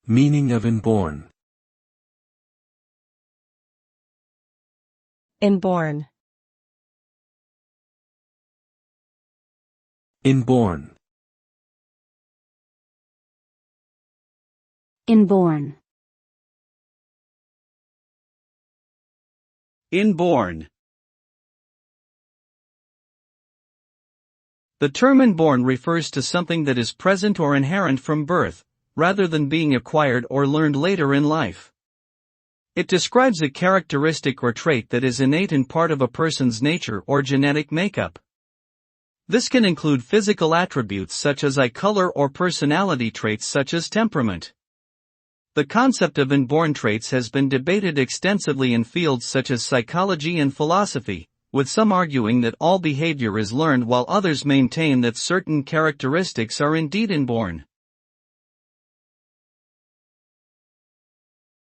Meaning of inborn. Inborn. Inborn. Inborn. Inborn. The term inborn refers to something that is present or inherent from birth, rather than being acquired or learned later in life. It describes a characteristic or trait that is innate in part of a person's nature or genetic makeup. This can include physical attributes such as eye color or personality traits such as temperament. The concept of inborn traits has been debated extensively in fields such as psychology and philosophy, with some arguing that all behavior is learned while others maintain that certain characteristics are indeed inborn.